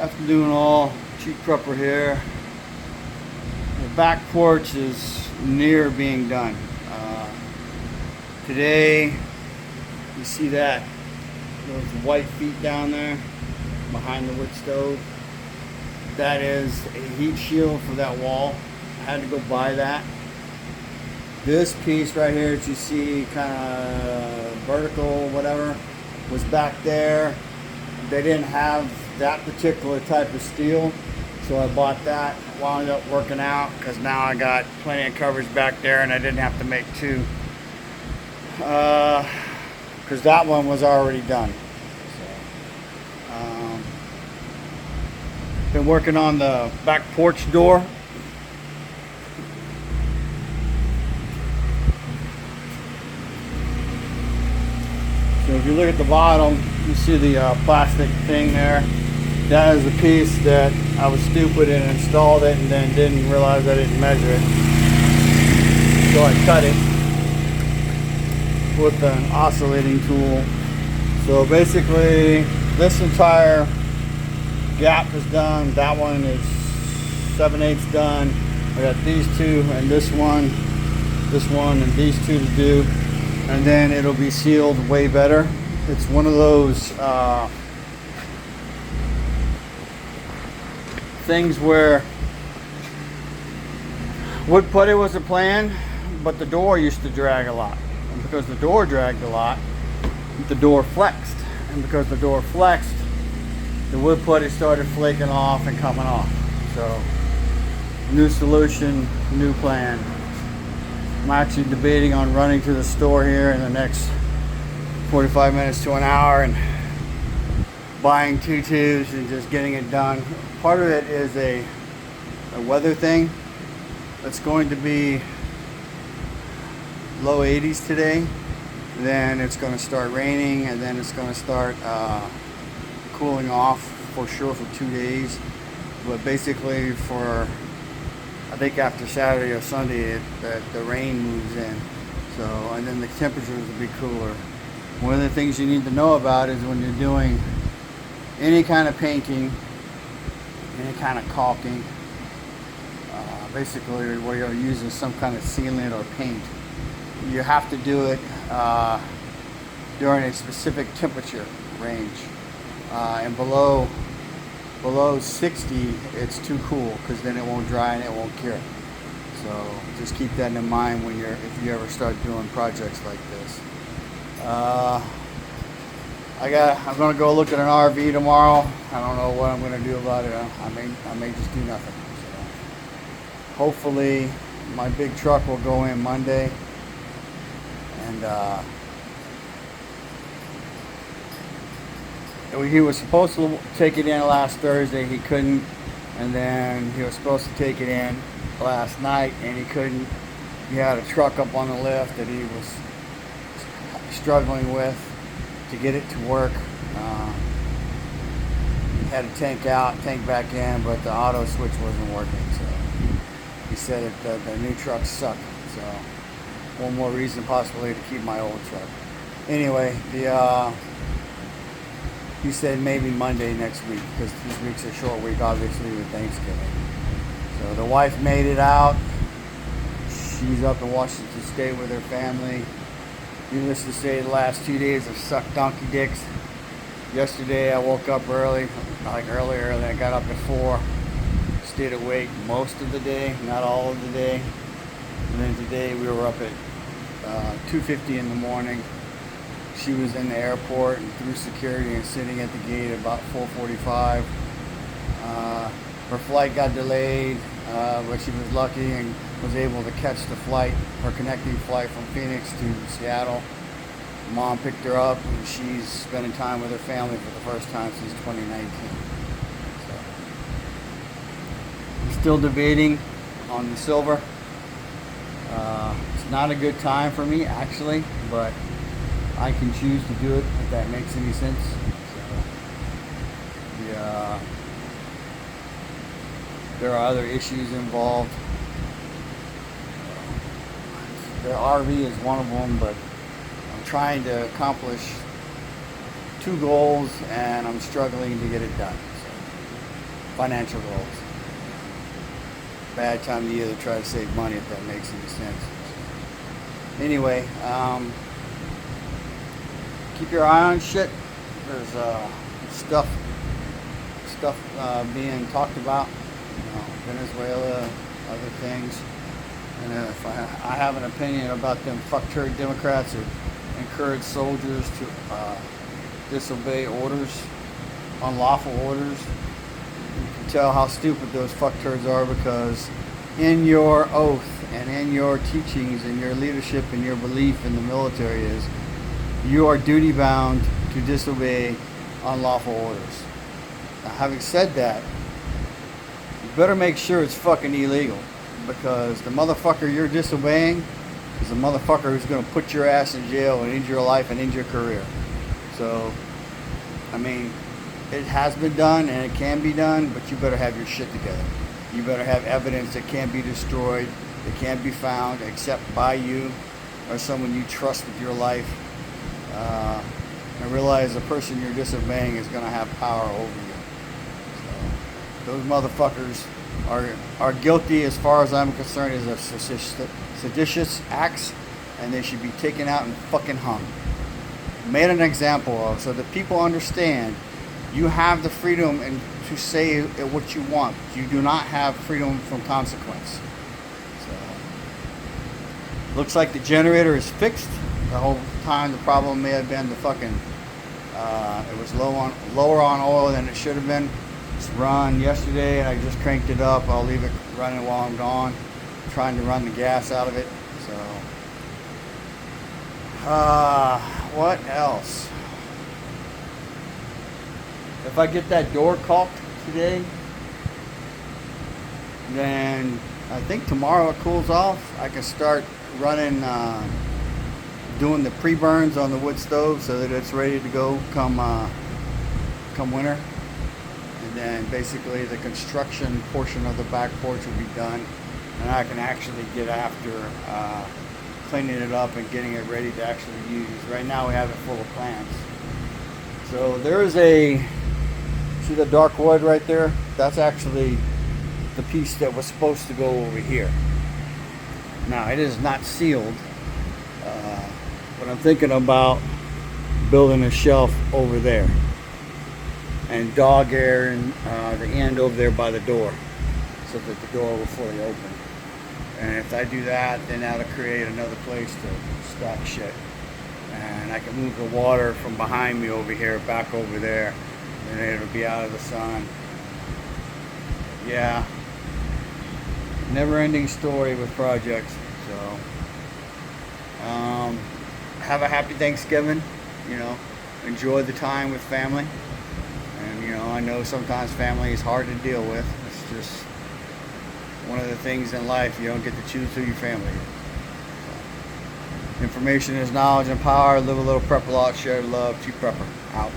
After doing all, cheek prepper here. The back porch is near being done. Today, you see that, those white feet down there behind the wood stove. That is a heat shield for that wall. I had to go buy that. This piece right here that you see kind of vertical, whatever, was back there. They didn't have that particular type of steel, so I bought that. Wound up working out because now I got plenty of coverage back there and I didn't have to make two, because that one was already done. So, been working on the back porch door. So if you look at the bottom, you see the plastic thing there. That is a piece that I was stupid and installed it and then didn't realize I didn't measure it. So I cut it with an oscillating tool. So basically this entire gap is done. That one is 7/8 done. I got these two and this one, and these two to do. And then it'll be sealed way better. It's one of those things where wood putty was a plan, but the door used to drag a lot. And because the door dragged a lot, the door flexed. And because the door flexed, the wood putty started flaking off and coming off. So, new solution, new plan. I'm actually debating on running to the store here in the next 45 minutes to an hour and buying two tubes and just getting it done. Part of it is a weather thing. It's going to be low 80s today. Then it's going to start raining, and then it's going to start cooling off for sure for 2 days. But basically for, I think after Saturday or Sunday, the rain moves in. So, and then the temperatures will be cooler. One of the things you need to know about is when you're doing any kind of painting, any kind of caulking, basically where you're using some kind of sealant or paint, you have to do it during a specific temperature range. And below 60, it's too cool because then it won't dry and it won't cure. So just keep that in mind when if you ever start doing projects like this. I'm gonna go look at an RV tomorrow. I don't know what I'm gonna do about it. I may just do nothing. So hopefully my big truck will go in Monday, and he was supposed to take it in last Thursday. He couldn't, and then he was supposed to take it in last night, and he couldn't. He had a truck up on the lift that he was struggling with to get it to work. He had a tank out, tank back in, but the auto switch wasn't working. So he said that the new trucks suck. So one more reason possibly to keep my old truck. Anyway, he said maybe Monday next week, because this week's a short week, obviously, with Thanksgiving. So the wife made it out. She's up in Washington State with her family. Needless to say, the last 2 days have sucked donkey dicks. Yesterday I woke up early, earlier, and I got up at 4. Stayed awake most of the day, not all of the day. And then today we were up at 2:50 in the morning. She was in the airport and through security and sitting at the gate at about 4:45. Her flight got delayed, but she was lucky and was able to catch the flight, her connecting flight from Phoenix to Seattle. Mom picked her up, and she's spending time with her family for the first time since 2019. So, I'm still debating on the silver. It's not a good time for me, actually, but I can choose to do it if that makes any sense. So, there are other issues involved. The RV is one of them, but I'm trying to accomplish 2 goals and I'm struggling to get it done. So financial goals. Bad time of the year to try to save money, if that makes any sense. Anyway, keep your eye on shit. There's stuff being talked about, Venezuela, other things. And if I have an opinion about them fuck-turd Democrats who encourage soldiers to disobey orders, unlawful orders, you can tell how stupid those fuck-turds are, because in your oath and in your teachings and your leadership and your belief in the military is you are duty-bound to disobey unlawful orders. Now, having said that, you better make sure it's fucking illegal, because the motherfucker you're disobeying is the motherfucker who's going to put your ass in jail and end your life and end your career. So, I mean, it has been done and it can be done, but you better have your shit together. You better have evidence that can't be destroyed, that can't be found except by you or someone you trust with your life. And realize the person you're disobeying is going to have power over you. So, those motherfuckers are guilty, as far as I'm concerned, as of seditious acts, and they should be taken out and fucking hung. Made an example of, so that people understand you have the freedom and to say what you want. You do not have freedom from consequence. So, looks like the generator is fixed. The whole time the problem may have been the fucking it was lower on oil than it should have been. It's run yesterday and I just cranked it up. I'll leave it running while I'm gone, trying to run the gas out of it. So what else? If I get that door caulked today, then I think tomorrow it cools off. I can start running doing the pre-burns on the wood stove so that it's ready to go come winter. And then basically the construction portion of the back porch will be done, and I can actually get after cleaning it up and getting it ready to actually use. Right now we have it full of plants. So there is see the dark wood right there? That's actually the piece that was supposed to go over here. Now it is not sealed, but I'm thinking about building a shelf over there and dog air and the end over there by the door, so that the door will fully open. And if I do that, then that'll create another place to stack shit. And I can move the water from behind me over here back over there, and it'll be out of the sun. Yeah, never-ending story with projects. So have a happy Thanksgiving. Enjoy the time with family. And I know sometimes family is hard to deal with. It's just one of the things in life. You don't get to choose who your family is. So, information is knowledge and power. Live a little, prep a lot, share love. Chief Prepper out.